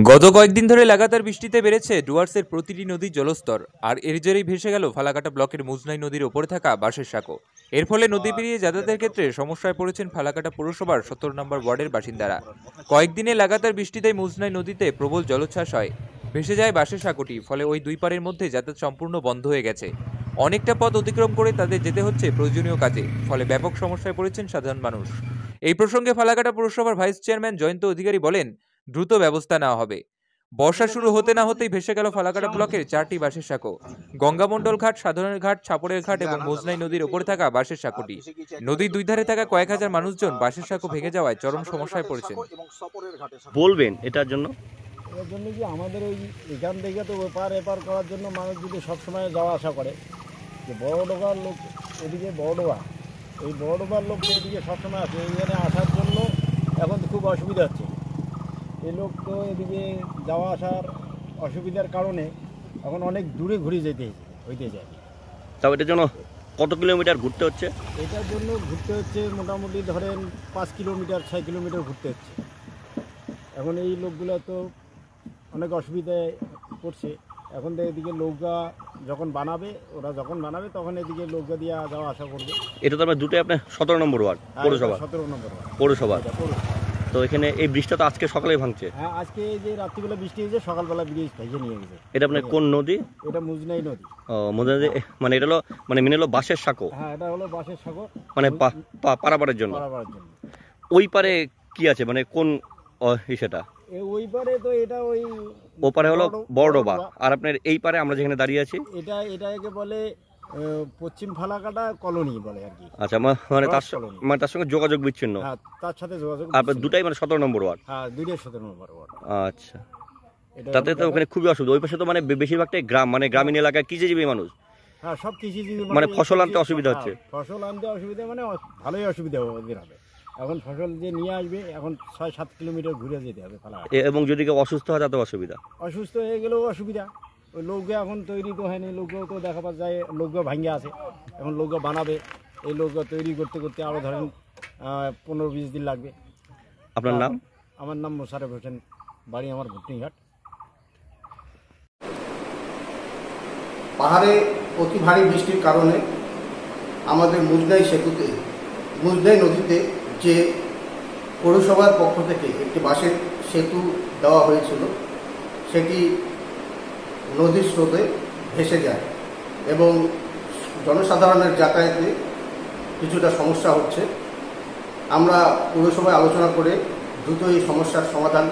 গত কয়েকদিন ধরে লাগাতার বৃষ্টিতে বেড়েছে ডুয়ার্সের প্রতিটি নদীর জলস্তর। আর এর জেরেই ভেসে গেল ফালাকাটা ব্লকের মুজনাই নদীর ওপরে থাকা বাঁশের সাঁকো। এর ফলে নদী পেরিয়ে যাতায়াতের ক্ষেত্রে সমস্যায় পড়েছেন ফালাকাটা পৌরসভার 17 নম্বর ওয়ার্ডের বাসিন্দারা। কয়েকদিনে লাগাতার বৃষ্টিতে মুজনাই নদীতে প্রবল জলোচ্ছ্বাস হয়, ভেসে যায় বাঁশের সাঁকোটি। ফলে ওই দুই পাড়ের মধ্যে যাতায়াত সম্পূর্ণ বন্ধ হয়ে গেছে। অনেকটা পথ অতিক্রম করে তাদের যেতে হচ্ছে প্রয়োজনীয় কাজে, ফলে ব্যাপক সমস্যায় পড়েছেন সাধারণ মানুষ। এই প্রসঙ্গে ফালাকাটা পৌরসভার ভাইস চেয়ারম্যান জয়ন্ত অধিকারী বলেন, দ্রুত ব্যবস্থা নেওয়া হবে। বর্ষা শুরু হতে না হতেই ভেসে গেল ফালাকাটা ব্লকের 4টি বাঁশের সাঁকো। গঙ্গামণ্ডল ঘাট, সাধারণের ঘাট, ছাপড়ের ঘাট এবং মোজনাই নদীর ওপরে থাকা বাঁশের সাঁকোটি। নদীর দুই ধারে থাকা কয়েক হাজার মানুষজন বাঁশের সাঁকো ভেঙে যাওয়ায় চরম সমস্যায় পড়েছেন। বলবেন এটার জন্য? এর জন্য কি আমাদের ওই এখান থেকে তো ওপার এপার করার জন্য মানুষ যদি সবসময় যাওয়া আসা করে, যে বড়ডোবার লোক এদিকে বড়ডোবা, এই বড়ডোবার লোক এদিকে সবসময় আসে, এইখানে আসার জন্য এখন খুব অসুবিধা হচ্ছে। এই লোক তো এদিকে যাওয়া আসার অসুবিধার কারণে এখন অনেক দূরে ঘুরে হইতে যায়। তাও এটার জন্য কত কিলোমিটার ঘুরতে হচ্ছে? এটার জন্য ঘুরতে হচ্ছে মোটামুটি ধরেন 5 কিলোমিটার 6 কিলোমিটার ঘুরতে হচ্ছে। এখন এই লোকগুলো তো অনেক অসুবিধায় পড়ছে। এখন তো এদিকে নৌকা যখন বানাবে, তখন এদিকে নৌকা দিয়ে যাওয়া আসা করবে। এটা তো আপনার দুটোই আপনার 17 নম্বর ওয়ার্ড পৌরসভা। 17 নম্বর ওয়ার্ড পৌরসভা। তো এখানে এই বৃষ্টিটা তো আজকে সকালেই ভাঙছে। হ্যাঁ, আজকে এই যে রাত্রিবেলা বৃষ্টি হয়েছে, সকালবেলা ব্রিজ ভেঙে নিয়ে গেছে। এটা আপনার কোন নদী? এটা মুজনাই নদী। ও মুজনাই, মানে এটা হলো মেনে হলো বাঁশের সাঁকো। হ্যাঁ, এটা হলো বাঁশের সাঁকো, মানে পারাপারের জন্য। ওই পারে কি আছে, মানে কোন সেটা? ওই পারে তো এটা ওই ওপারে হলো বড়ডোবা, আর আপনার এই পারে আমরা যেখানে দাঁড়িয়ে আছি এটাকে বলে পশ্চিম ফালাকাটা কলোনি বলে আর কি। আচ্ছা, মানে তার সঙ্গে যোগাযোগ বিচ্ছিন্ন। হ্যাঁ, তার সাথে যোগাযোগ আপনার দুটাই মানে 17 নম্বর ওয়ার্ড। হ্যাঁ, দুইটাই 17 নম্বর ওয়ার্ড। আচ্ছা, তাতে তো ওখানে খুবই অসুবিধা। ওই পাশে তো মানে বেশিরভাগটাই গ্রাম, মানে গ্রামীণ এলাকায় কৃষিজীবী মানুষ। হ্যাঁ, সব কৃষিজীবী, মানে ফসল আনতে অসুবিধা হচ্ছে। ফসল আনতে অসুবিধা মানে ভালোই অসুবিধা হবে। এখন ফসল যে নিয়ে আসবে, এখন 6-7 কিলোমিটার ঘুরে যেতে হবে ফালাকাটা। এবং যদি কেউ অসুস্থ হয় তাতে অসুবিধা। অসুস্থ হয়ে গেলেও অসুবিধা। ওই নৌকা এখন তৈরি তো হয়নি, নৌকাও তো দেখা পাওয়া যায়, নৌকা ভাঙ্গে আছে। এখন নৌকা বানাবে, এই নৌকা তৈরি করতে করতে আরও ধরেন 15-20 দিন লাগবে। আপনার নাম? আমার নাম মোশাররফ হোসেন, বাড়ি আমার ভুট্টিঘাট। পাহাড়ে অতি ভারী বৃষ্টির কারণে আমাদের মুজনাই নদীতে যে পৌরসভার পক্ষ থেকে একটি বাঁশের সেতু দেওয়া হয়েছিল, সেটি নদীর স্রোতে ভেসে যায় এবং জনসাধারণের যাতায়াতে কিছুটা সমস্যা হচ্ছে। আমরা পৌরসভায় আলোচনা করে দ্রুত এই সমস্যার সমাধান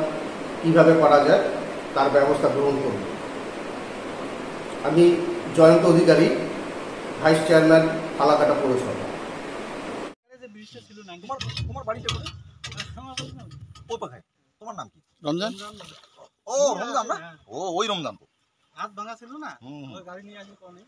কীভাবে করা যায় তার ব্যবস্থা গ্রহণ করব। আমি জয়ন্ত অধিকারী, ভাইস চেয়ারম্যান, ফালাকাটা পৌরসভা। তোমার বাড়িটা কোথায়? তোমার নাম কি? রমজান। ও রমজান না? ও ওই রমজান তো হাত ভাঙা ছিল না, হুম। ওই গাড়ি নিয়ে আসি কোনে।